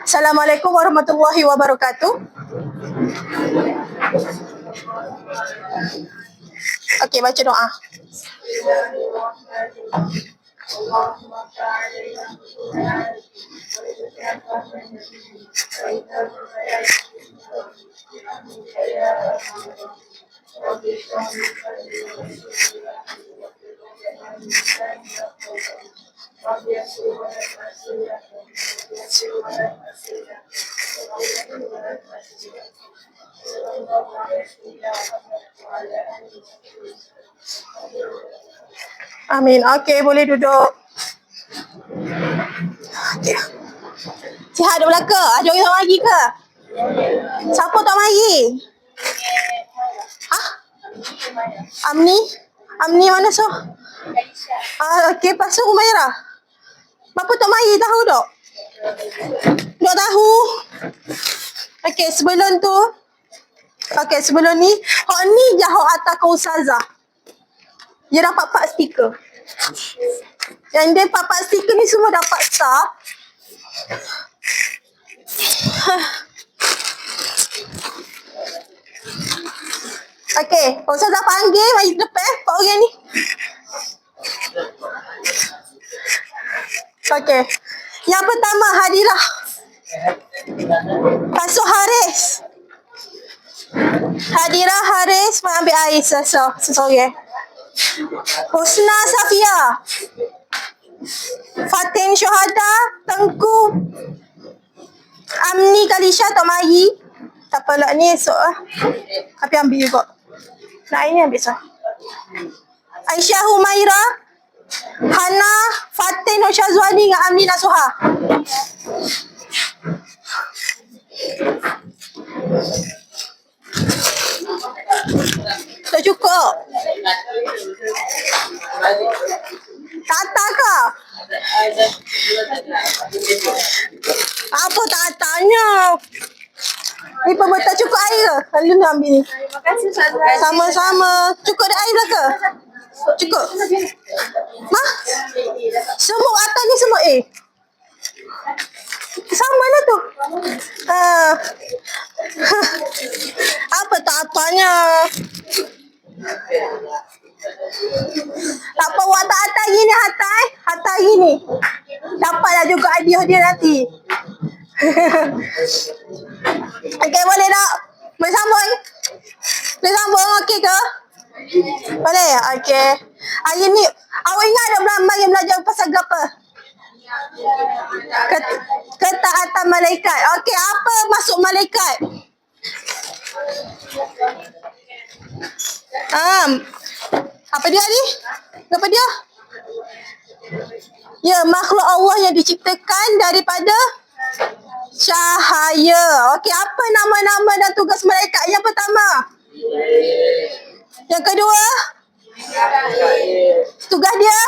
Assalamualaikum warahmatullahi wabarakatuh. Okey, baca doa. Amin. Okey, boleh duduk. Okey. Sihat dah belaka? Ada orang mari ke? Siapa tak mari? Amni? Amni mana so? Okey, pasal Humairah. Bapa tak mari tahu tak? Tak tahu. Okey, sebelum tu. Okey, sebelum ni. Hak ni je hak atas ke Ustazah. Dia dapat 4 stiker. Yang dia 4 stiker ni semua dapat star. Okey, Ustazah panggil mari depan 4 orang ni. Okey. Yang pertama Hadirah. Pasuh Haris. Hadirah Haris mengambil air sesorang. Husna Safia. Fatin Syuhada. Tengku Amni Kalisha tak mari. Tak apalah ni esok lah. Tapi ambil juga. Nak air ni ambil so. Aisyah Humaira. Hana, Fatin Syazwani dengan Amni Nasuha. Tak cukup. Tata ke? Apa tak tanya? Ni pun tak cukup air ke? Lalu nak ambil ni. Terima kasih Ustazah. Sama-sama. Cukup ada air dah ke? Cukup. Mah? Semua atas ni semua A. Sama lah tu. Apa tak tanya? Tak apa, buat tak atas gini atas. Atas gini. Dapatlah juga hadiah dia nanti. Okey, boleh tak? Boleh sambung? Boleh sambung, okey ke? Boleh? Okey. Hari ni, awak ingat ada mari belajar pasal apa? Ketaatan malaikat. Okey, apa maksud malaikat? Apa dia ni? Apa dia? Ya, makhluk Allah yang diciptakan daripada cahaya. Okey, apa nama-nama dan tugas malaikat? Yang pertama. Yang kedua. Tugas dia.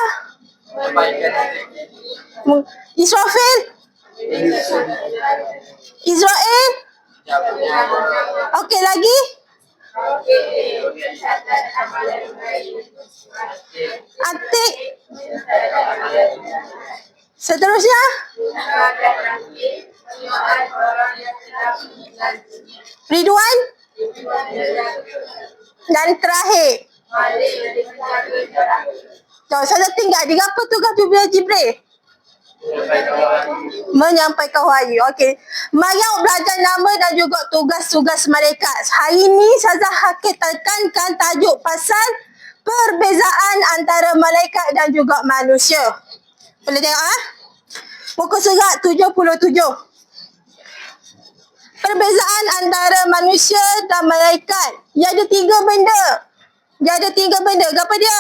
Israfil. Israel. Okey, lagi. Atik. Seterusnya. Ridwan. Dan terakhir. Saya tinggal di apa tugas Jibril? Menyampaikan wahyu. Okey. Mari belajar nama dan juga tugas-tugas malaikat. Hari ni Ustazah tekankan tajuk pasal perbezaan antara malaikat dan juga manusia. Boleh tengok muka surat 77. Perbezaan antara manusia dan malaikat. Dia ada 3 benda. Apa dia?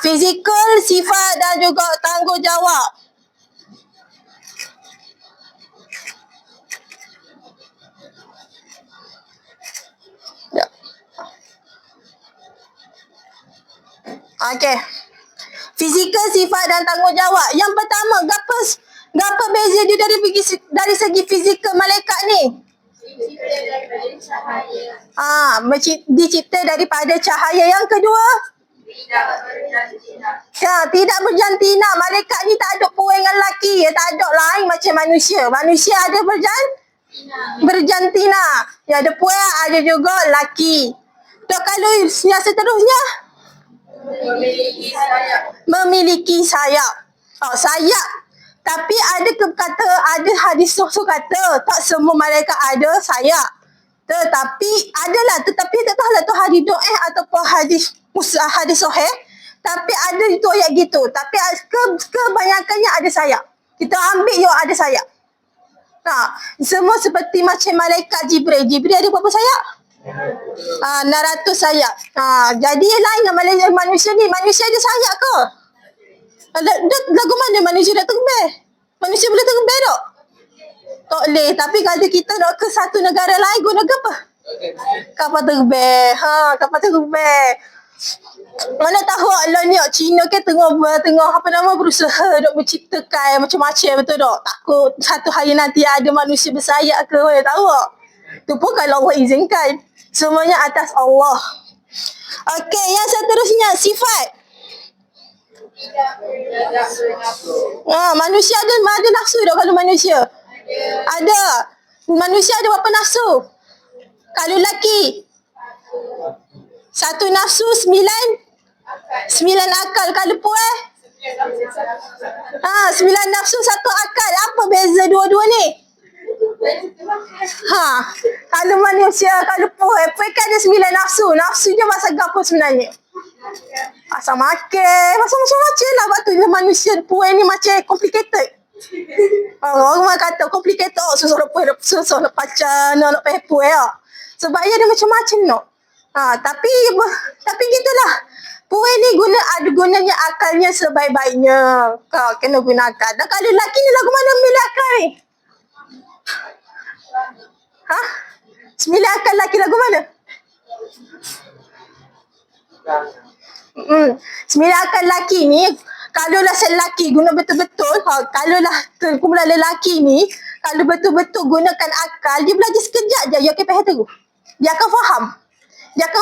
Fizikal, sifat dan juga tanggungjawab. Ya. Okey. Fizikal, sifat dan tanggungjawab. Yang pertama, apa beza dia dari segi fizikal malaikat ni? Dicipta daripada cahaya. Yang kedua, Ya, tidak berjantina. Malaikat ni tak ada puan dengan lelaki. Tak ada lain macam manusia. Manusia ada berjantina. Ya, ada puan, ada juga lelaki. So, kalau yang seterusnya, memiliki sayap. Oh, sayap. Tapi ada ada hadis so kata tak semua malaikat ada sayap. Tetapi tak tahulah tu hadis do'eh ataupun hadis sahih. Tapi ada itu ayat gitu. Tapi kebanyakannya ada sayap. Kita ambil yang ada sayap. Semua seperti macam malaikat Jibril. Jibril ada berapa sayap? 600 sayap. Jadi lain dengan manusia ni. Manusia ada sayap ke? Lagu mana manusia nak terbang? Manusia boleh terbang tak? Tak boleh. Tapi kalau kita nak ke satu negara lain, guna apa? Kapal terbang. Kapal terbang. Mana tahu Allah ni Cina ke tengah berusaha nak menciptakan macam-macam, betul tak? Takut satu hari nanti ada manusia bersayap ke, mana tahu tak? Tu pun kalau Allah izinkan. Semuanya atas Allah. Okey, yang seterusnya sifat. Manusia ada nafsu tak kalau manusia? Ada. Manusia ada berapa nafsu? Kalau lelaki satu nafsu, 9 akal. Kalau puan 9 nafsu, 1 akal. Apa beza dua-dua ni? Kalau manusia, kalau puan kan ada 9 nafsu. Nafsu je pasal apa sebenarnya? Pasal makan, pasal macam-macam lah. Sebab tu manusia puan ni macam complicated. Orang kata complicated. Susah nak pacar, nak pepu sebab ia ada macam-macam no. Tapi gitulah. Puan ni ada gunanya akalnya sebaik-baiknya. Kau kena gunakan. Dan kalau lelaki ni lagu mana milih akal ni? 9 akal lelaki lagu mana? 9 akal lelaki ni, kalau lah lelaki guna betul-betul, kalau lah kumpulan lelaki ni, kalau betul-betul gunakan akal, dia belajar sekejap je, dia akan faham terus. Dia akan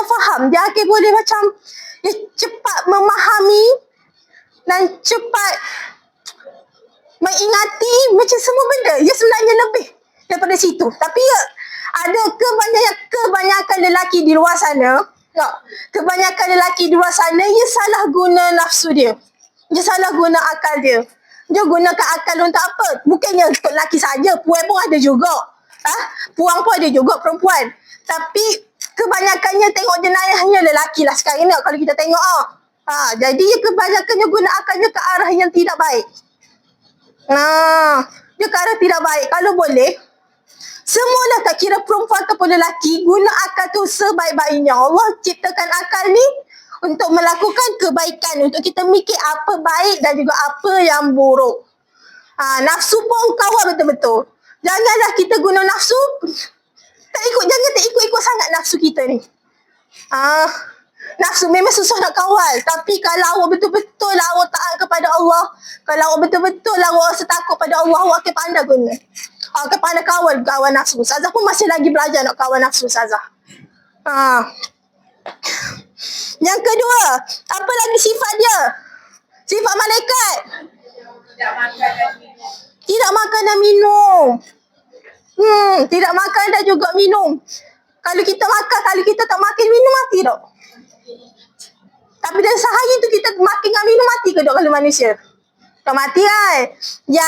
faham. Dia akan boleh macam dia cepat memahami dan cepat mengingati macam semua benda. Dia sebenarnya lebih daripada situ. Tapi ada kebanyakan lelaki di luar sana, dia salah guna nafsu dia. Dia salah guna akal dia. Dia gunakan akal untuk apa? Bukannya untuk lelaki saja, puan pun ada juga. Puang pun ada juga, perempuan. Tapi kebanyakannya tengok jenayahnya lelaki lah sekarang ni kalau kita tengok. Jadi kebanyakannya guna akalnya ke arah yang tidak baik. Dia ke arah tidak baik. Kalau boleh, semualah tak kira perempuan ataupun lelaki, guna akal tu sebaik-baiknya. Allah ciptakan akal ni untuk melakukan kebaikan, untuk kita mikir apa baik dan juga apa yang buruk. Nafsu pun kawal betul-betul. Janganlah kita guna nafsu, jangan tak ikut sangat nafsu kita ni. Nafsu memang susah nak kawal. Tapi kalau awak betul-betul awak taat kepada Allah, kalau awak betul-betul awak rasa takut pada Allah, awak akan pandai guna. Awak akan pandai kawal nafsu. Ustazah pun masih lagi belajar nak kawal nafsu Ustazah. Yang kedua, apa lagi sifat dia? Sifat malaikat. Tidak makan dan minum. Tidak makan dan juga minum. Kalau kita makan, kalau kita tak makan minum, mati tak? Tapi dalam sehari tu kita makan dengan minum, mati ke tak kalau manusia? Tak mati kan? Dia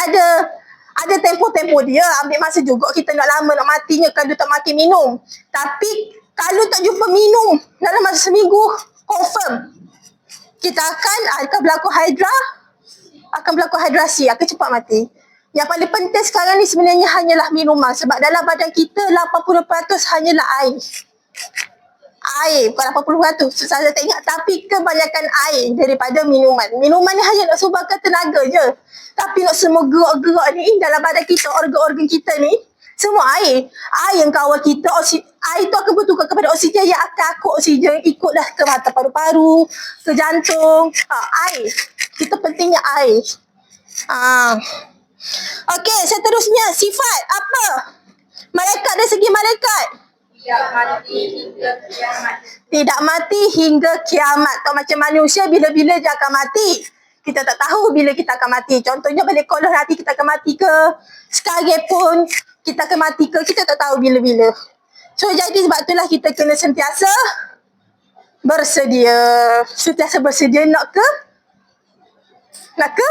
ada tempoh-tempoh dia. Ambil masa juga kita nak lama nak matinya kalau tak makan minum. Tapi kalau tak jumpa minum dalam masa seminggu, confirm kita akan berlaku hidrasi, akan cepat mati. Yang paling penting sekarang ni sebenarnya hanyalah minuman. Sebab dalam badan kita 80% hanyalah air. Bukan 80%. Saya tak ingat. Tapi kebanyakan air daripada minuman. Minuman ni hanya nak sumbangkan tenaga je. Tapi nak semua gerak-gerak ni dalam badan kita, organ-organ kita ni, semua air. Air yang kawal kita, air tu akan bertukar kepada oksigen yang akan akut oksigen ikutlah ke mata paru-paru, ke jantung. Air. Kita pentingnya air. Okey, seterusnya sifat apa? Malaikat dari segi malaikat. Tidak mati hingga kiamat. Atau macam manusia bila-bila dia akan mati. Kita tak tahu bila kita akan mati. Contohnya balik kolor nanti kita akan mati ke. Sekarang pun kita akan mati ke. Kita tak tahu bila-bila. So jadi sebab itulah kita kena sentiasa bersedia. Sentiasa bersedia nak ke? Nak ke?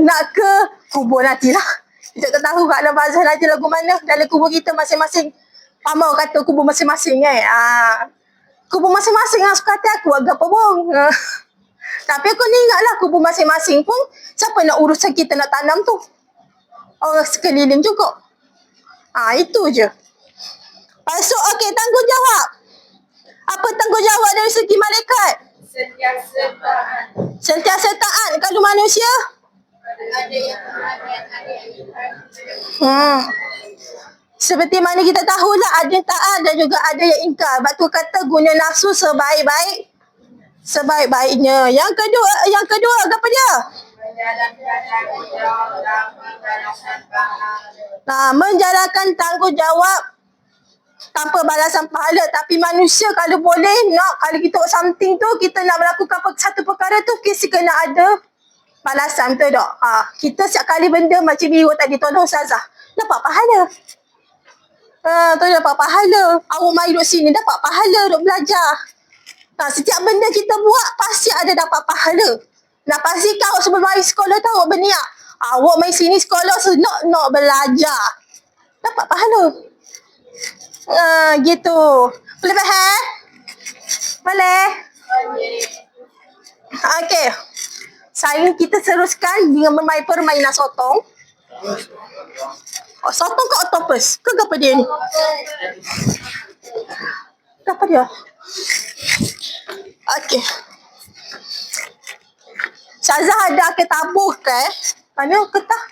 nak ke kubur nanti lah. Kita tak tahu kat dalam bazar nanti lagu mana. Dalam kubur kita masing-masing. Pamau kata kubur masing-masing kan. Kubur masing-masing yang suka hati aku agak apa bong. Tapi aku ni ingatlah kubur masing-masing pun. Siapa nak urusan kita nak tanam tu? Orang sekeliling juga. Itu je. Lepas tu okey, tanggungjawab. Apa tanggungjawab dari segi malaikat? Sentiasa taat. Kalau manusia? Seperti mana kita tahulah ada yang taat dan juga ada yang ingkar. Sebab tu kata guna nafsu sebaik-baiknya. Yang kedua apa dia? Menjalankan tanggungjawab tanpa balasan pahala. Tapi manusia kalau boleh kalau kita buat something tu, kita nak melakukan satu perkara tu, kita kena ada balasan, betul tak? Kita setiap kali benda macam biru tadi tolong ustazah, dapat pahala. Tu dapat pahala. Awak mari duduk sini dapat pahala duduk belajar. Setiap benda kita buat pasti ada dapat pahala. Nak pastikan awak sebelum mari sekolah tu awak berniat, awak mari sini sekolah nak belajar. Dapat pahala. Gitu. Boleh faham? Boleh? Okey. Sekarang kita teruskan dengan bermain permainan sotong. Sotong ke octopus? Ke apa dia ni? Apa dia? Okey. Syazah ada ke tabuh ke? Mana ketah?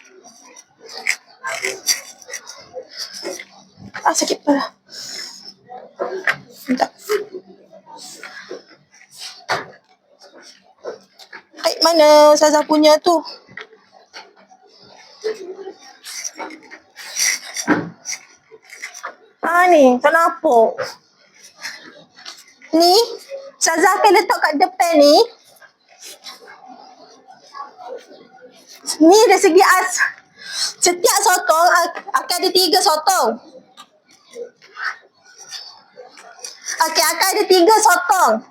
Sakit pula. Sekejap. Mana Ustazah punya tu? Ni, tak nampak. Ni, Ustazah akan letak kat depan ni. Ni dari segi setiap sotong akan ada 3 sotong. Okey, akan ada 3 sotong.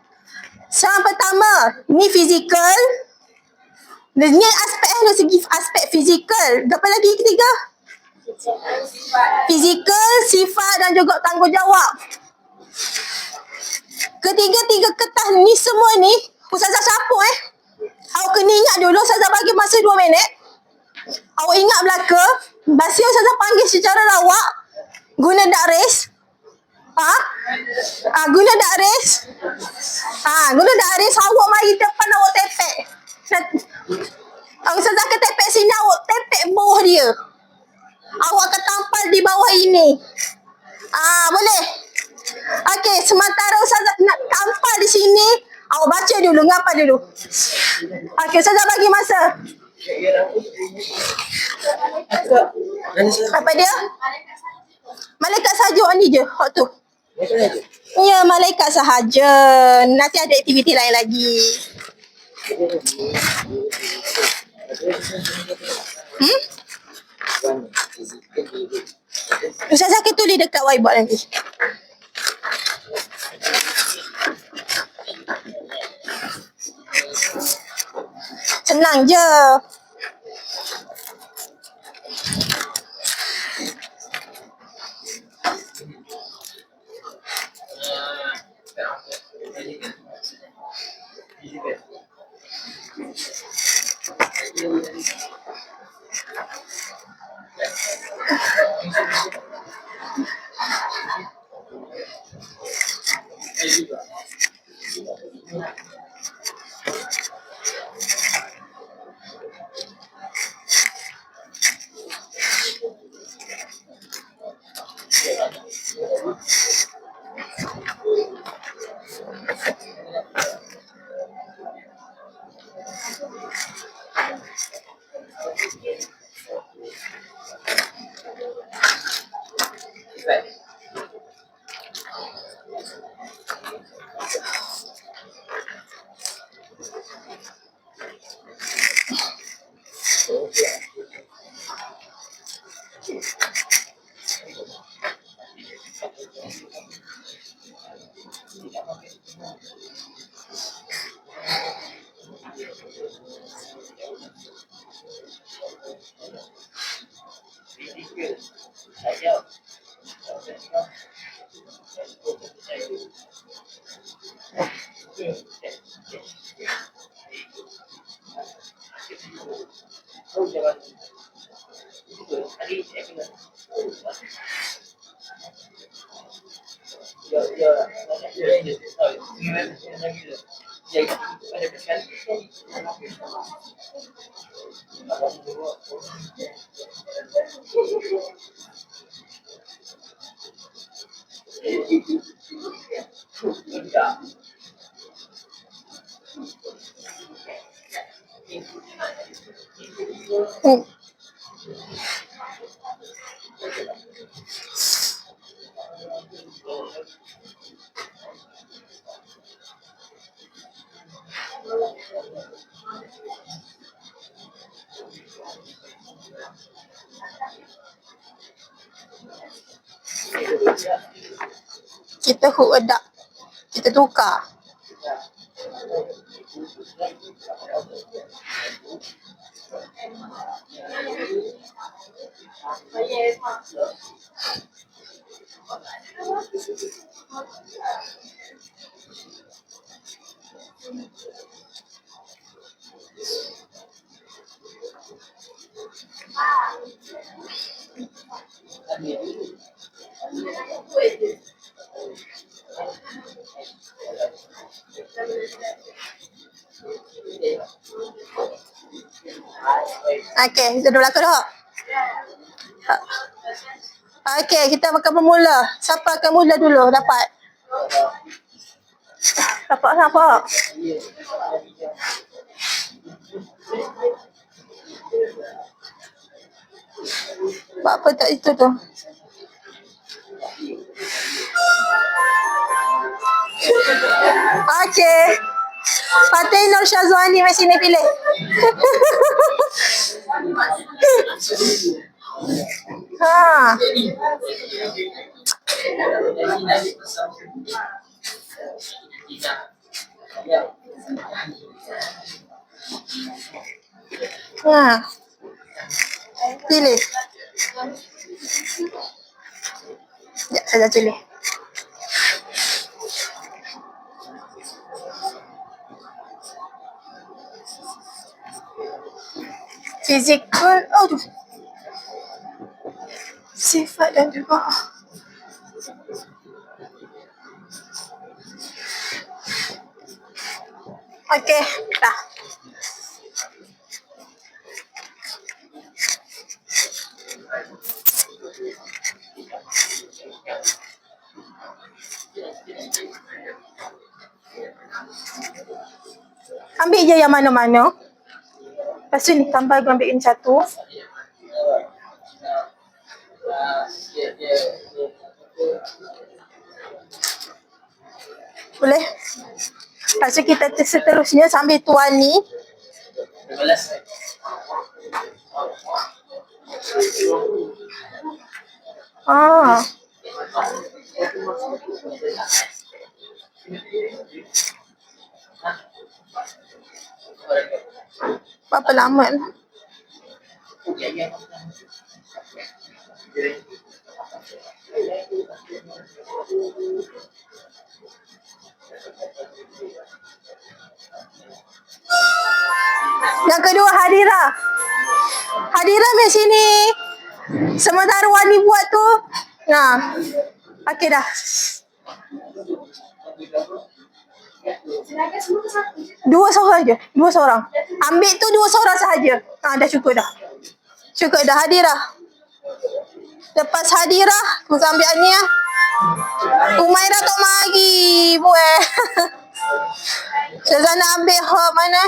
Yang pertama, ni fizikal. Ni dari segi aspek fizikal. Apa lagi ketiga? Fizikal, sifat dan juga tanggungjawab. Ketiga-tiga kertas ni semua ni, Ustazah siapa awak kena ingat dulu. Ustazah bagi masa 2 minit. Awak ingat belaka. Basi Ustazah panggil secara lawak. Guna dakris. Guna dakris. Guna dakris. Awak mari depan awak tepek. Ustazah akan tepek sini, awak tepek bawah dia. Awak akan tampal di bawah ini. Boleh? Okey, sementara Ustazah nak tampal di sini, awak baca dulu, ngapa dulu. Okey, Ustazah bagi masa. Apa dia? Malaikat sahaja ni je waktu. Ya, malaikat sahaja. Nanti ada aktiviti lain lagi. Ustazah akan tulis dekat whiteboard nanti. Senang je. Hmm. Kita hook redak. Kita tukar. Okey, kita dah belakang dah. Okey, kita akan bermula. Siapa akan mula dulu dapat? Dapat siapa? Buat apa tak itu tu? Okey. Fatih Nur Syazwani, mari sini pilih. Ha. Ha. Pilih. Ya, saya dah pilih. Physical, aduh. Sifat dan juga. Okey, dah. Ambil je yang mana-mana. Lepas tu ni tambah ambil yang satu. Boleh? Lepas tu kita seterusnya sambil tuan ni. Ah. Berapa lama ni? Yang kedua Hadira. Hadira mari sini. Sementara Wani buat tu. Nah. Okey dah. Dua seorang je. Dua seorang. Ambil tu dua seorang sahaja. Dah cukup dah. Cukup dah Hadira. Lepas Hadira, kita ambil ni ya. Umairah tak mari buat. Saya nak ambil hak mana?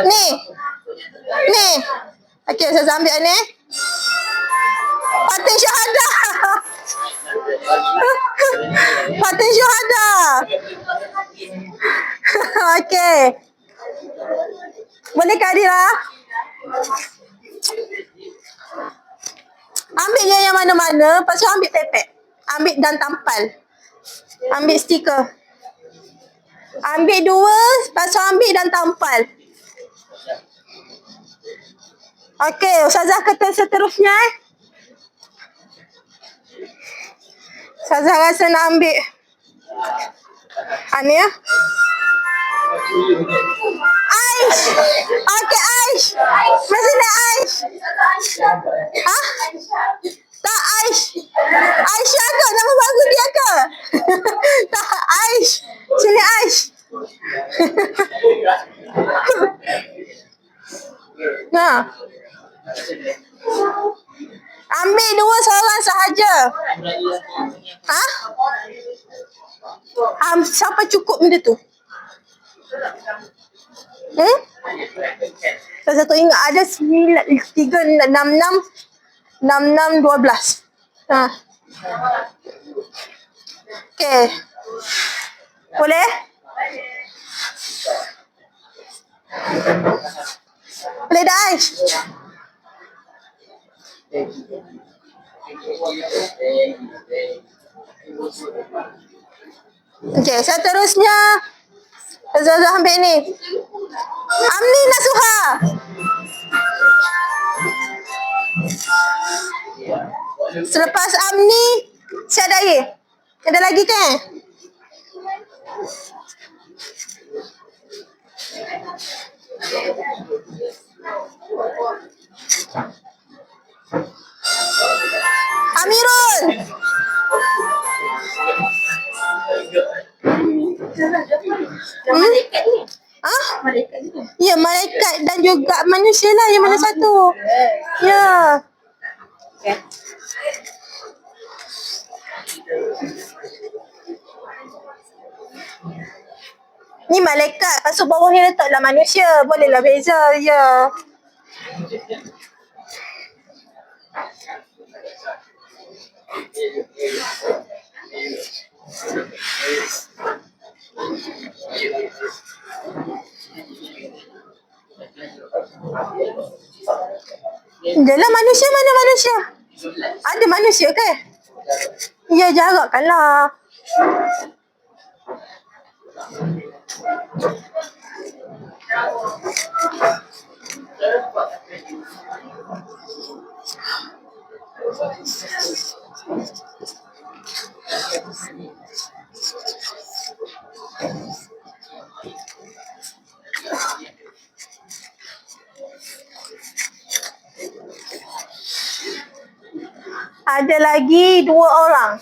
Ni. Ni. Okey, saya ambil ni. Fatih Syahadah. Fatih Syahadah. Okey. Boleh ke Adira? Ambil je yang mana-mana, lepas tu ambil pepek. Ambil dan tampal. Ambil stiker. Ambil dua, lepas tu ambil dan tampal. Okey, Ustazah kata seterusnya. Ustazah rasa nak ambil. Ni ya. Aish. Okay, Aish. Masih nak Aish? Ha? Tak Aish. Aisyah ke? Nama bagus dia ke? Tak Aish. Sini Aish. Nah. Ambil 2 seorang sahaja. Ha? Siapa cukup benda tu? Saya satu ingat ada 9, 3, 6, 6, 12. Ha. Okey. Boleh? Boleh dah, Aish? Okey, seterusnya Zazah ambil ni. Amni Nasuha. Selepas Amni, Syadai. Ada lagi kan? Amirul. Malaikat ni. Malaikat ni. Ya, malaikat dan juga manusia lah yang mana satu. Ya. Okay. Ni malaikat, lepas bawah ni letaklah manusia. Bolehlah beza, ya. Dalam manusia, mana manusia? Ada manusia ke? Ya, jarakkanlah. Ada lagi 2 orang.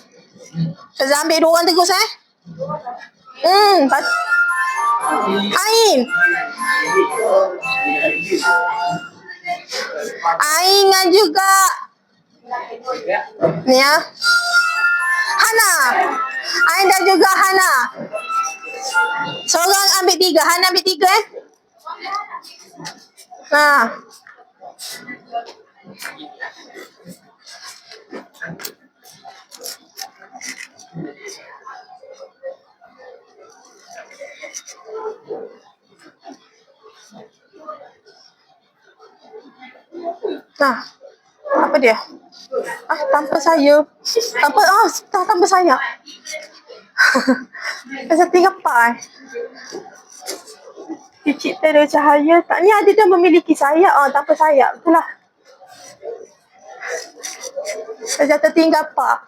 Saya ambil 2 orang terus Ain. Ain dan juga ni ya. Hana. Ain dan juga Hana. Seorang ambil 3. Hana ambil 3 Nah. Nah, apa dia? Tanpa saya. Tanpa saya. Saya tinggal apa? Dicipta dari cahaya. Tak ni ada dia memiliki sayap. Tanpa sayap. Itulah. Saya tertinggal apa?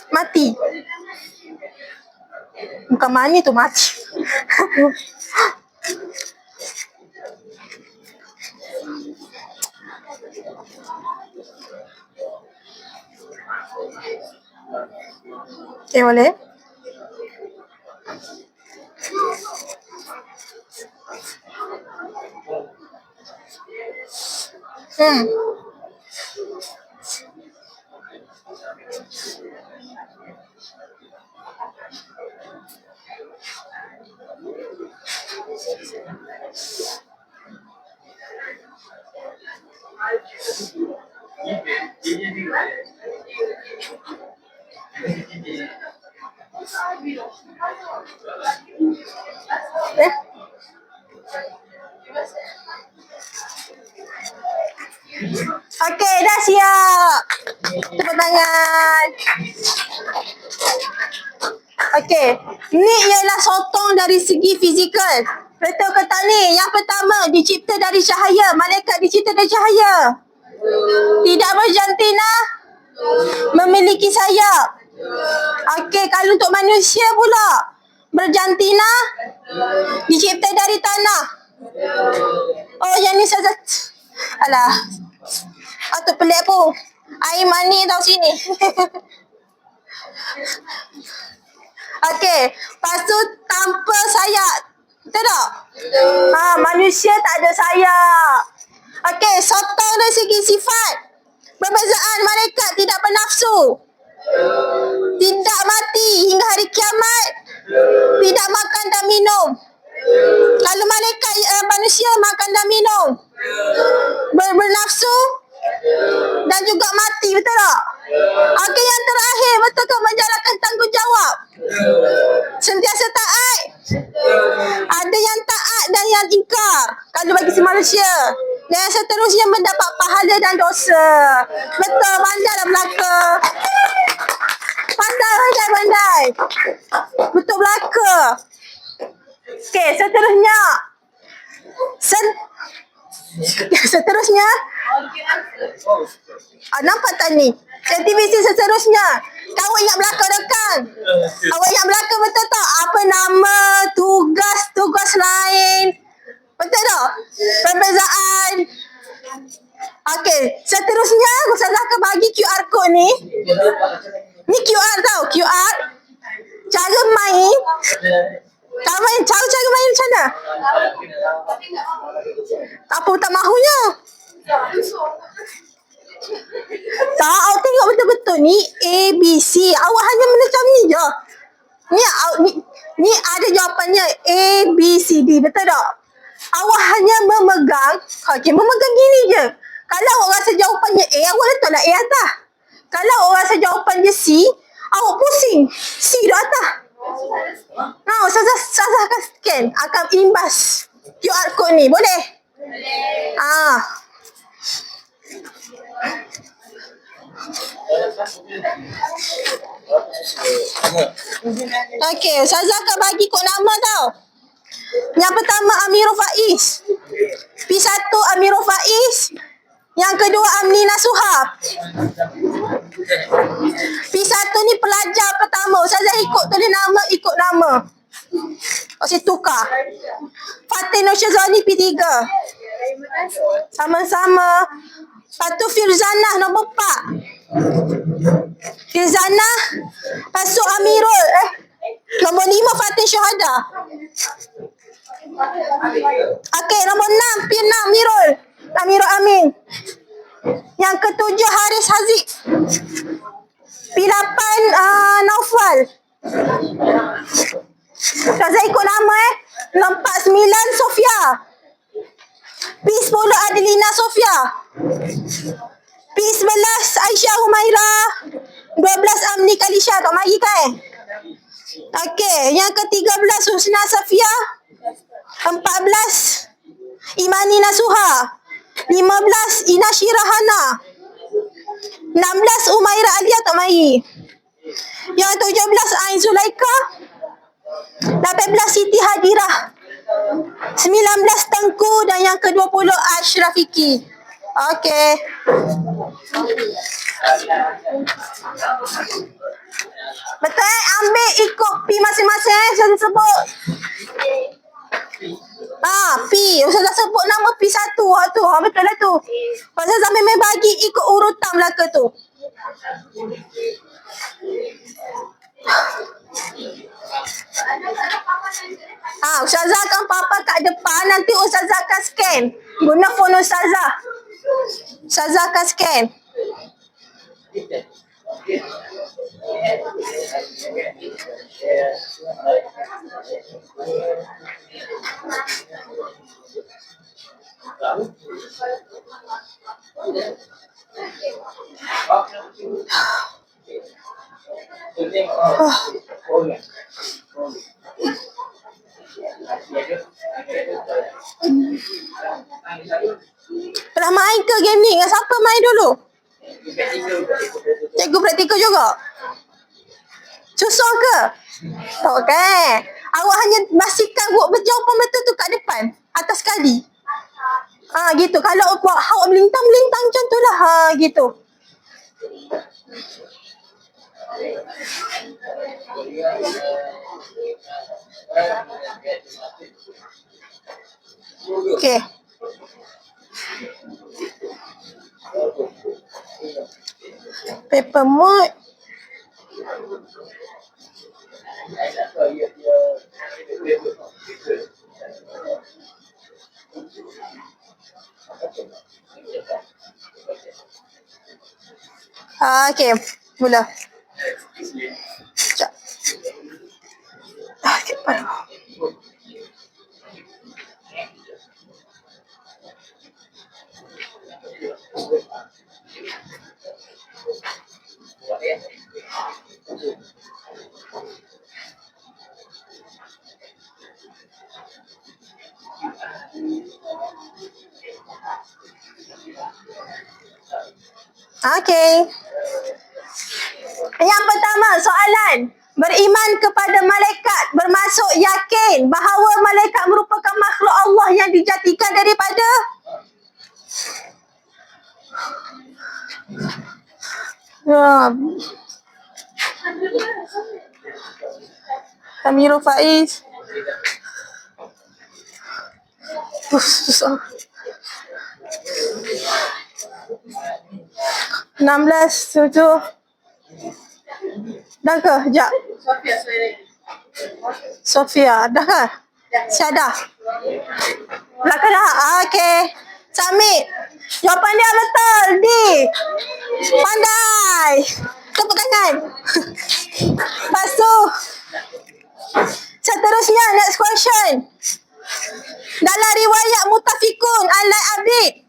Mati. Bukan mani tu, mati. Boleh? Okey, dah siap. Tepuk tangan. Okey, ni ialah sotong dari segi fizikal. Betul ke tak ni? Yang pertama, dicipta dari cahaya. Malaikat dicipta dari cahaya. Tidak berjantina, memiliki sayap. Okey, kalau untuk manusia pula, berjantina dicipta dari tanah. Oh, yang ni saja. Alah. Tu pelik pun. Air mani tau sini. Okey, lepas tu tanpa sayap. Betul tak? Manusia tak ada sayap. Okey, sotong dari segi sifat. Perbezaan malaikat tidak bernafsu. Tidak mati hingga hari kiamat. Tidak makan dan minum. Kalau malaikat manusia makan dan minum. Bernafsu dan juga mati, betul tak? Okey, yang terakhir, betul tak menjalankan tanggungjawab? Sentiasa taat. Ada yang taat dan yang ingkar kalau bagi si manusia. Dan seterusnya mendapat pahala dan dosa. Betul, pandailah belaka. Pandai. Betul belaka. Okey, seterusnya. Seterusnya. Nampak tak ni? Aktiviti seterusnya. Kau ingat belaka rekan? Awak ingat belaka betul tak? Apa nama, tugas lain? Betul tak? Perbezaan. Okey, seterusnya Ustazah akan bagi QR code ni. Ni QR tau, QR. Cara main. Cara main macam mana? Apa tak mahunya? Tak, awak tengok betul-betul ni A, B, C. Awak hanya macam ni je. Ni ada jawapannya A, B, C, D. Betul tak? Awak hanya memegang. Okey, memegang gini je. Kalau awak rasa jawapannya A, awak letaklah A atas. Kalau awak rasa jawapannya C, awak pusing C di atas. Ustazah akan scan. Akan imbas QR code ni. Boleh? Okey, Ustazah akan bagi kod nama tau. Yang pertama Amirul Faiz. P1 Amirul Faiz. Yang kedua Amni Nasuha. P1 ni pelajar pertama. Ustazah tulis nama, ikut nama. Saya tukar. Fatih Nur Syazwani P3. Sama-sama. Lepas tu Firzanah nombor 4. Firzanah. Lepas tu Amirul. Nombor 5 Fatih Syuhada. Okey, nombor 6 P6 Amirul Amin. Yang ketujuh Haris Haziq. P8 Naufal. Ustazah ikut nama Nombor 9 Sofia. P10 Adelina Sofia. P11 Aisyah Humaira. 12 Amni Kalisha. Tak mari kan? Okey, yang ke-13 Husna Safia. 14 Imani Nasuha. 15 Ina Syirahana. 16 Umaira Alia tak mari. Yang 17 Ain Zulaika. 18 Siti Hadirah. 19 Tengku dan yang ke-20 Ashrafiki. Okey. Betul, ambil ikut P masing-masing. Saya sebut. P. Ustazah sebut nama P1 tu. Betul lah tu. Ustazah memang bagi ikut urutan belaka tu. Ustazah akan papan kat depan. Nanti Ustazah akan scan. Guna phone Ustazah. Ustazah akan scan. Pernah main ke game ni? Dengan siapa main dulu? Cikgu praktikal juga? Susah ke? Tak kan? Awak hanya pastikan buat jawapan betul tu kat depan. Atas sekali. Gitu. Kalau awak melintang macam tu lah. Gitu. Okay. Paper mood. Okay, mula. Sekejap. Okay, okay. Yang pertama, soalan. Beriman kepada malaikat bermaksud yakin bahawa malaikat merupakan makhluk Allah yang dijadikan daripada Amirul Faiz. Susah. 16, 7. Dah ke? Sekejap. Sofia, dah ke? Syadah. Belakang dah. Okay. Submit. Jawapan dia betul. D. Pandai. Tepuk tangan. Lepas tu. Seterusnya, next question. Dalam riwayat Mutafikun Alai Abid.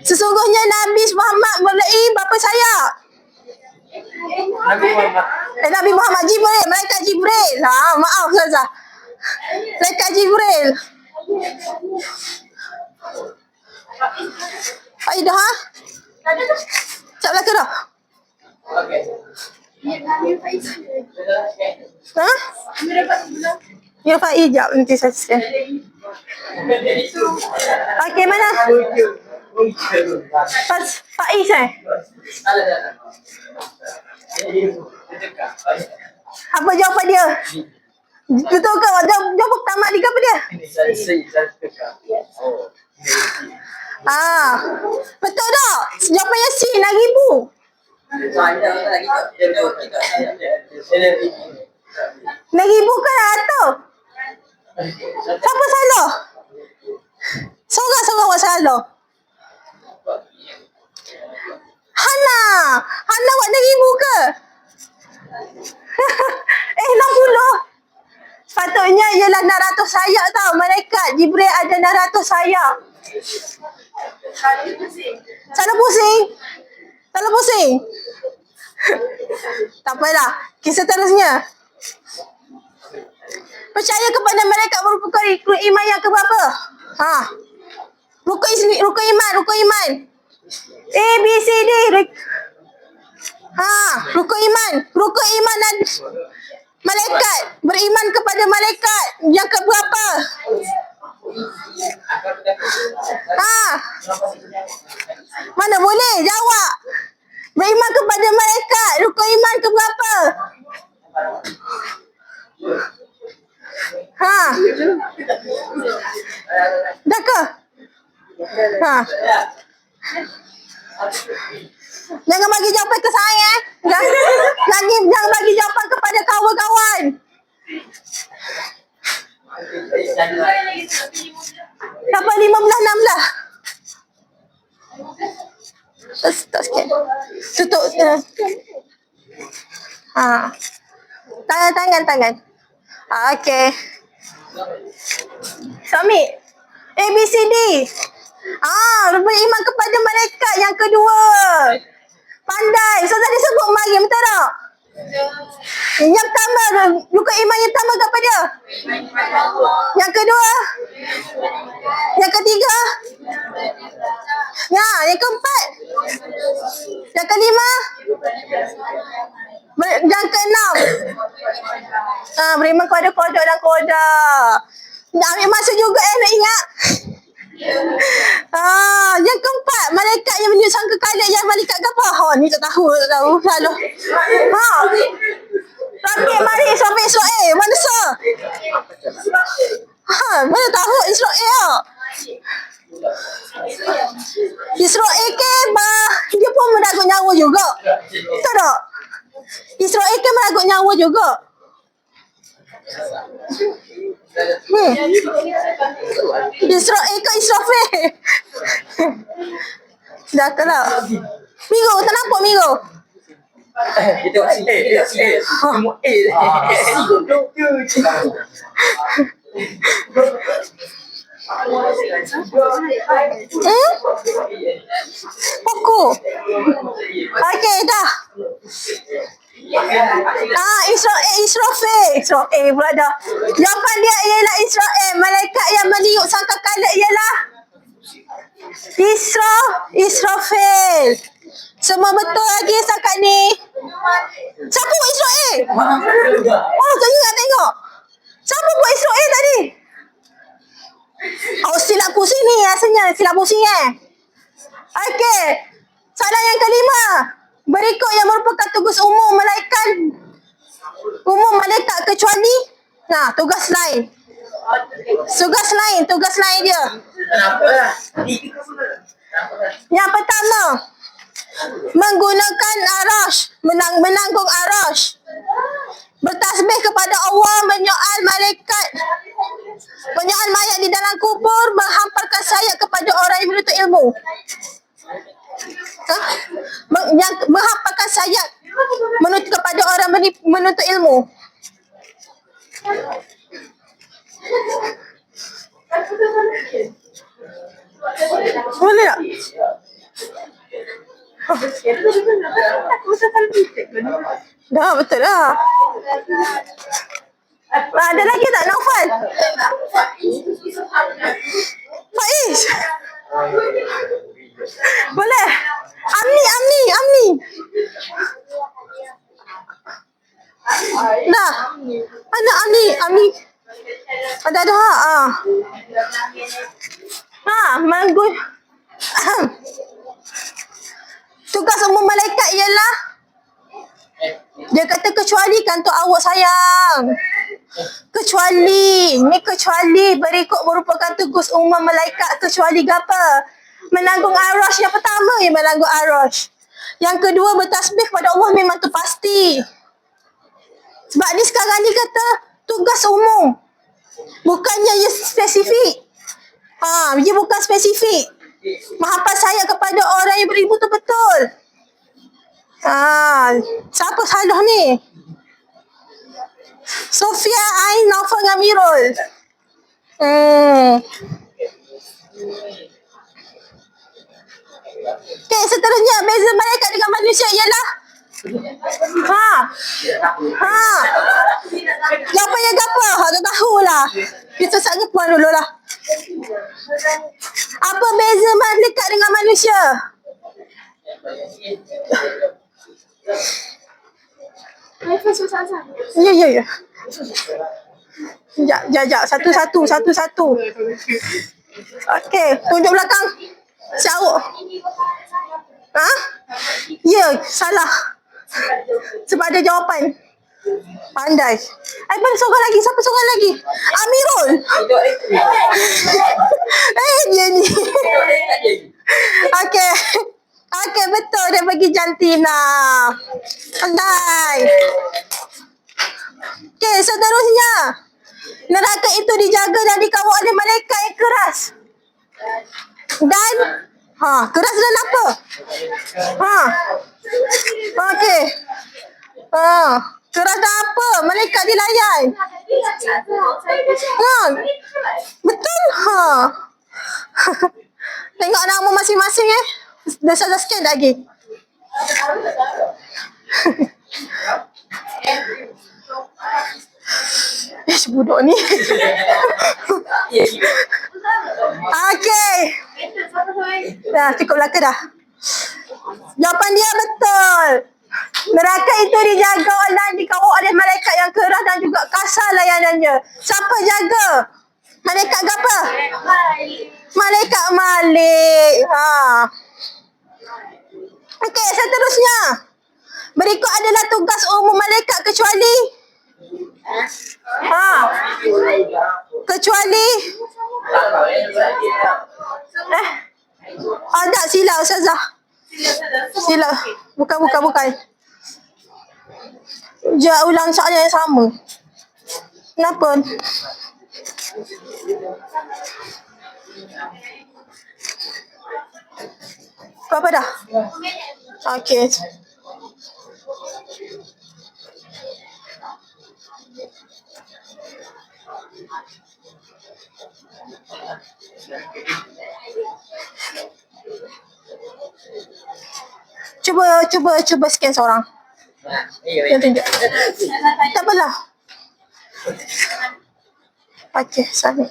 Sesungguhnya Nabi Muhammad memiliki berapa sayap? Nabi Muhammad Jibril, malaikat Jibril. Maaf Ustazah. Malaikat Jibril. Faidah, Sekejap belakang dah. Ya Faiz, sekejap. Nanti saya share. Okay, mana? Pas Faiz Apa jawapan dia? Betul ke? Jawapan pertama dia apa dia? Betul tak? Jawapannya C, 6,000. 6,000 ke 100? Siapa salah? Seorang-seorang buat salah. Hana buat 6,000 ke? 60. Sepatutnya ialah 600 sayap tau. Malaikat Jibril ada 600 sayap. Salah pusing? Tak apalah. Kisah seterusnya. Percaya kepada malaikat merupakan rukun iman yang keberapa? Rukun iman. A, B, C, D. Rukun iman dan malaikat. Beriman kepada malaikat yang keberapa? Mana boleh jawab. Beriman kepada malaikat, rukun iman keberapa? Dah ke? Jangan bagi jawapan ke saya. Jangan bagi jawapan kepada kawan-kawan. Dapat 15, 16. Tak sikit. Tutup. Tangan. Okay. Submit. A, B, C, D. Beriman kepada malaikat yang kedua. Pandai. Ustazah tadi sebut Maryam, betul tak? Yang pertama, rukun iman yang pertama kepada dia? Yang kedua? Yang ketiga? Yang keempat? Yang kelima? Yang keenam? Beriman kepada kodok dan kodak. Nak ambil masa juga nak ingat. Yang keempat, malaikat yang meniup sangka kala yang malaikat apa? Ni tak tahu. Selalu. Tapi mari Israel. Mana sah? Mana tahu Israel? Israel ke dia pun meragut nyawa juga. Betul tak? Israel ke meragut nyawa juga. Israel ke Israfil? Dah ke lah. Miro, tak nampak Miro? Kita tengok sini. Semua Pokok. Okey, dah. Israfil pula dah. Jawapan dia ialah Israel. Malaikat yang meniup sangkakala ialah Israfil. Semua betul lagi setakat ni. Siapa buat Israel? Tak ingat tengok. Siapa buat Israel tadi? Silap pusing ni rasanya. Silap pusing Okey. Soalan yang kelima. Berikut yang merupakan tugas umum malaikat kecuali tugas lain. Tugas lain dia. Yang pertama, menggunakan arash, menanggung arash. Bertasbih kepada Allah, menyoal mayat di dalam kubur, menghamparkan sayap kepada orang yang menuntut ilmu. Yang menghamparkan sayap kepada orang menuntut ilmu. Boleh tak? Dah, betul lah. Ada lagi tak Naufal? Faiz? Boleh? Amni. Dah. Mana Amni? Ada. Tugas umum malaikat ialah dia kata kecuali kantor awak sayang. Kecuali berikut merupakan tugas umum malaikat kecuali apa? Menanggung arash. Yang pertama yang menanggung arash. Yang kedua bertasbih kepada Allah memang tu pasti. Sebab ni sekarang ni kata tugas umum. Bukannya ia spesifik. Dia bukan spesifik. Menghafal sayap kepada orang yang berilmu tu betul. Siapa salah ni? Sofia, Ain, Naufal dengan Mirul. Okay, seterusnya beza malaikat dengan manusia ialah jawapannya apa? Tak tahulah. Kita sangat puan dulu lah. Apa beza malaikat dengan manusia? Ya. Sekejap. Satu-satu. Okey, tunjuk belakang. Siawak. Ya, salah. Sebab ada jawapan. Pandai. Seorang lagi. Siapa seorang lagi? Amirul. Dia ni. Okey, betul. Dia bagi jantina. Pandai. Okey, seterusnya. Neraka itu dijaga dan dikawal oleh malaikat yang keras. Dan keras dan apa? Okey. Keras dan apa? Malaikat dilayan. Betul. Tengok nama masing-masing Dah scan lagi. Budak ni. Okey. Dah, cukup belaka dah. Jawapan dia betul. Neraka itu dijaga dan dikawal oleh malaikat yang keras dan juga kasar layanannya. Siapa jaga? Malaikat apa? Malaikat Malik. Okey, seterusnya. Berikut adalah tugas umum malaikat kecuali kecuali tak silap Ustazah. Silap. Bukan. Jangan ulang soalan yang sama. Kenapa? Apa dah? Okey. Cuba scan seorang. Yang tunjuk. Tak apalah. Okey, submit.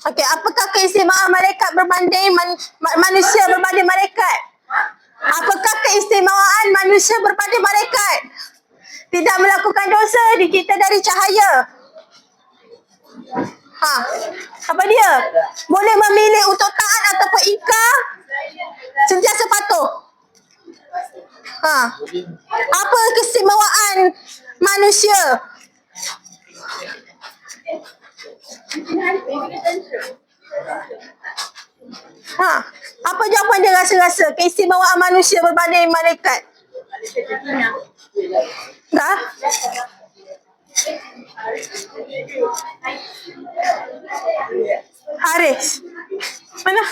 Okey, apakah keistimewaan malaikat berbanding manusia berbanding malaikat? Apakah keistimewaan manusia berbanding malaikat? Tidak melakukan dosa, dicipta dari cahaya. Apa dia? Boleh memilih untuk taat ataupun ingkar, sentiasa patuh. Apa keistimewaan manusia? Apa jawapan dia rasa-rasa? Keistimewaan manusia berbanding malaikat. Dah? Haris. Mana?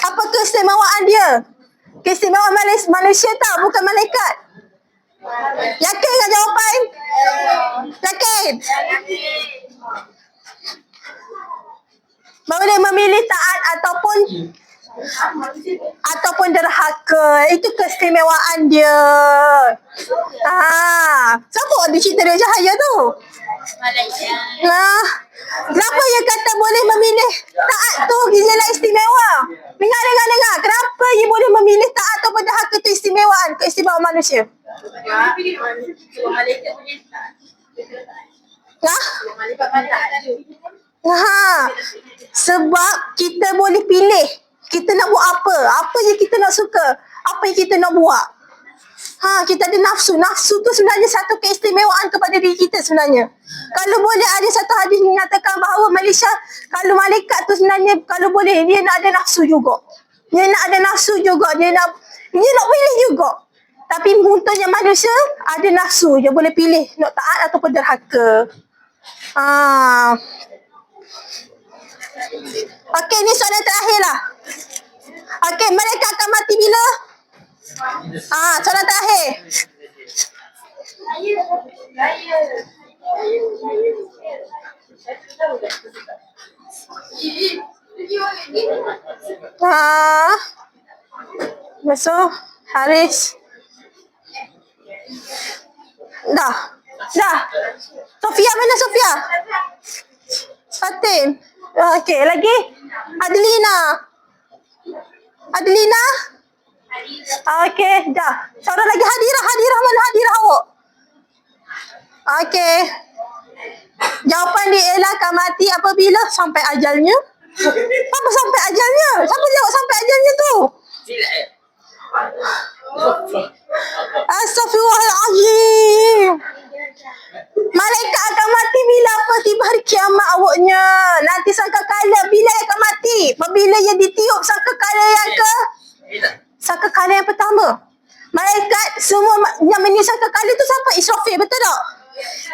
Apa keistimewaan dia? Keistimewaan manusia tak, bukan malaikat. Yakin dengan jawapan? Yakin? Boleh memilih taat ataupun derhaka. Itu keistimewaan dia. Siapa dicipta dari cahaya tu? Kenapa dia kata boleh memilih taat tu ialah istimewa? Dengar. Kenapa dia boleh memilih taat ataupun derhaka tu keistimewaan manusia? Sebab kita boleh pilih kita nak buat apa yang kita nak suka, apa yang kita nak buat. Kita ada nafsu. Nafsu tu sebenarnya satu keistimewaan kepada diri kita sebenarnya. Kalau boleh ada satu hadis menyatakan bahawa Malaysia, kalau malaikat tu sebenarnya kalau boleh dia nak ada nafsu juga. Dia nak ada nafsu juga, dia nak pilih juga. Tapi untungnya manusia ada nafsu, dia boleh pilih nak taat ataupun derhaka. Okey, ni soalan terakhir lah. Okey, malaikat akan mati bila? Soalan terakhir. Masuk Haris. Dah. Sofia mana Sofia? Fatin. Okey, lagi? Adelina. Okey, dah. Seorang lagi Hadirah mana Hadirah awak? Okey. Jawapan dia ialah akan mati apabila sampai ajalnya. Apa sampai ajalnya? Siapa jawab sampai ajalnya tu? Astaghfirullahalazim. Malaikat akan mati bila apa? Tiba hari kiamat awaknya. Nanti sangkakala bila akan mati? Apabila ia ditiup sangkakala yang sangkakala yang pertama. Malaikat semua yang meniup sangkakala tu sampai Israfil, betul tak?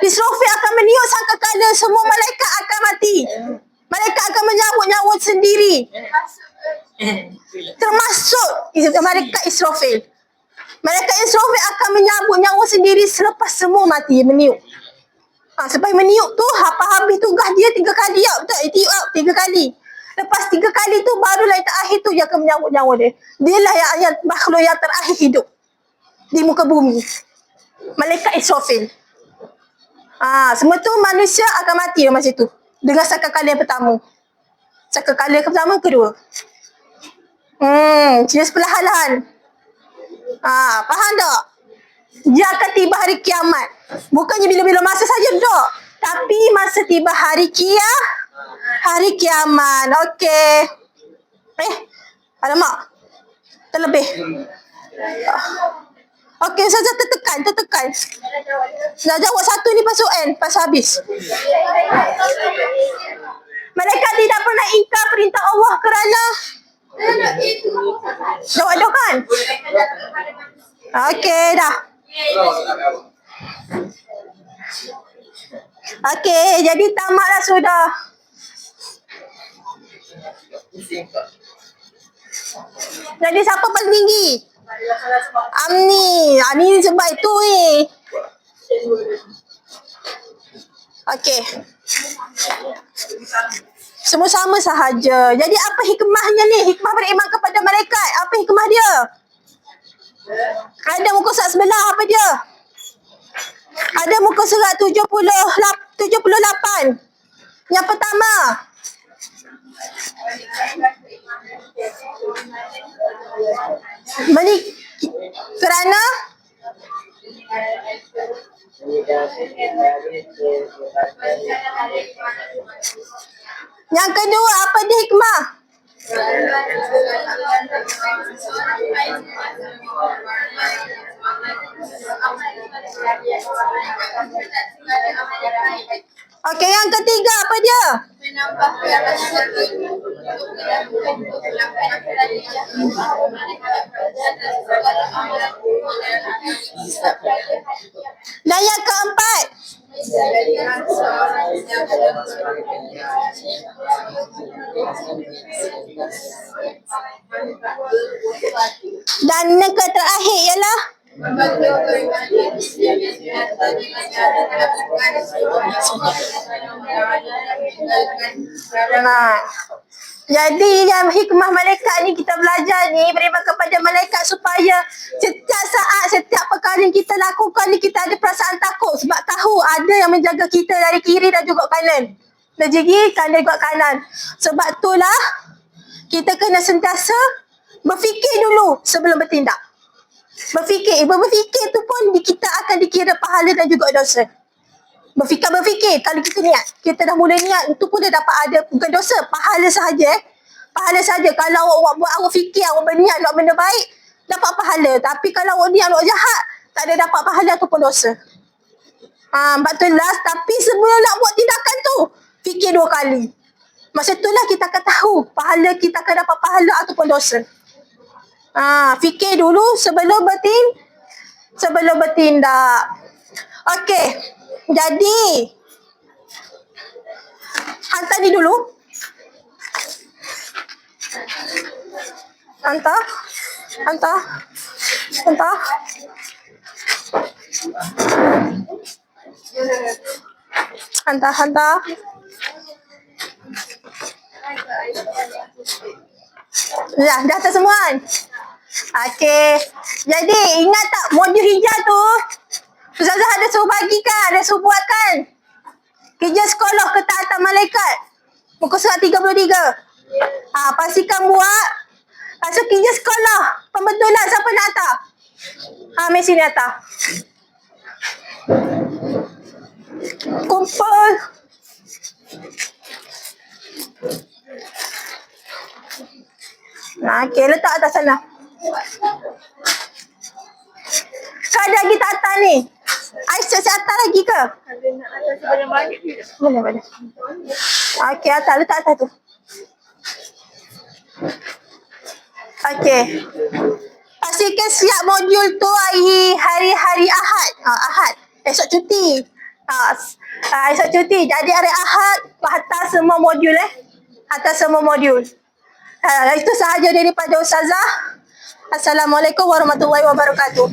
Israfil akan meniup sangkakala, semua malaikat akan mati. Malaikat akan menyambut nyawa sendiri. Termasuk malaikat Israfil. Malaikat Israfil akan menyambut nyawa sendiri selepas semua mati meniup. Sebab meniup tu habis tugas dia 3 kali betul? Tiup 3 kali. Lepas 3 kali tu barulah yang terakhir tu dia akan menyambut nyawa dia. Dialah yang makhluk yang terakhir hidup di muka bumi. Malaikat Israfil. Semua tu manusia akan mati masa tu. Dengan sangkakala yang pertama. Sangkakala yang pertama, kedua. Jenis perlahan-lahan. Faham tak? Dia akan tiba hari kiamat. Bukannya bila-bila masa saja, dok. Tapi masa tiba hari kiamat. Okey. Alamak. Terlebih. Okey, Ustazah tertekan. Dah jawab satu ni pasal N, pasal habis. Malaikat tidak pernah ingkar perintah Allah kerana jawab dah kan? Okey, dah. Okey, jadi tamatlah sudah. Jadi siapa paling tinggi? Amni sebab itu ni. Okey. Semua sama sahaja. Jadi apa hikmahnya ni? Hikmah beriman kepada malaikat. Apa hikmah dia? Ada muka surat sebelah, apa dia? Ada muka surat 78. Yang pertama. Kerana yang kedua, apa dia hikmah? Okey, yang ketiga apa dia? Dan yang keempat? Dan yang terakhir ialah jadi yang hikmah malaikat ni kita belajar ni beriman kepada malaikat supaya setiap saat, setiap perkara yang kita lakukan ni kita ada perasaan takut sebab tahu ada yang menjaga kita dari kiri dan juga kanan. Dari kiri dan juga kanan. Sebab itulah kita kena sentiasa berfikir dulu sebelum bertindak. Berfikir tu pun kita akan dikira pahala dan juga dosa. Berfikir. Kalau kita niat, kita dah mula niat, itu pun dah dapat ada, bukan dosa, pahala sahaja. Pahala sahaja. Kalau awak buat, awak fikir, awak berniat buat benda baik, dapat pahala. Tapi kalau awak niat buat jahat, tak ada dapat pahala ataupun dosa. Sebab tu last, tapi sebelum nak buat tindakan tu, fikir 2 kali. Masa itulah kita akan tahu pahala, kita akan dapat pahala ataupun dosa. Fikir dulu sebelum bertindak. Okey. Jadi hantar ni dulu. Hantar. Dah atas semua kan? Okey. Jadi ingat tak modul hijau tu? Ustazah ada suruh bagi kan? Ada suruh buat kan? Kerja sekolah ketaatan malaikat. Muka surat 33. Pastikan buat. Pasal kerja sekolah. Pembetulan siapa nak hantar? Mari sini hantar. Kumpul. Okey, letak atas sana. Kau ada lagi tak hantar ni? Aisyah hantar lagi ke? Boleh. Okey, hantar. Letak atas tu. Okey. Pastikan siap modul tu hari Ahad. Ahad. Esok cuti. Esok cuti. Jadi hari Ahad hantar semua modul Hantar semua modul. Itu sahaja daripada Ustazah. Assalamualaikum warahmatullahi wabarakatuh.